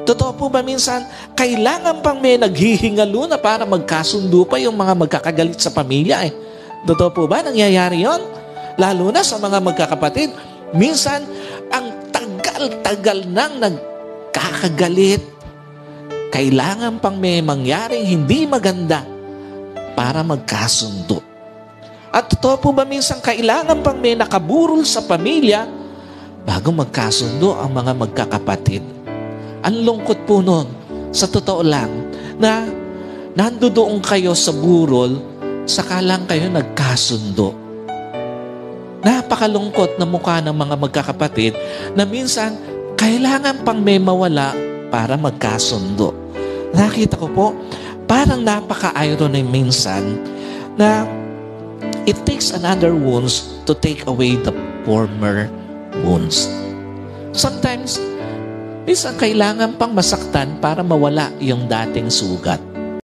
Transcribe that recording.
Totoo po ba minsan, kailangan pang may naghihingalo na para magkasundo pa yung mga magkakagalit sa pamilya eh. Totoo po ba? Nangyayari yon? Lalo na sa mga magkakapatid. Minsan, ang tagal-tagal nang nagkakagalit. Kailangan pang may mangyaring hindi maganda para magkasundo. At totoo po ba minsan, kailangan pang may nakaburol sa pamilya bago magkasundo ang mga magkakapatid. Ang lungkot po nun, sa totoo lang, na nandoon kayo sa burol, saka lang kayo nagkasundo. Napakalungkot na mukha ng mga magkakapatid na minsan kailangan pang may mawala para magkasundo. Nakita ko po, parang napaka-irony minsan na it takes another wounds to take away the former wounds. Sometimes, minsan kailangan pang masaktan para mawala yung dating sugat.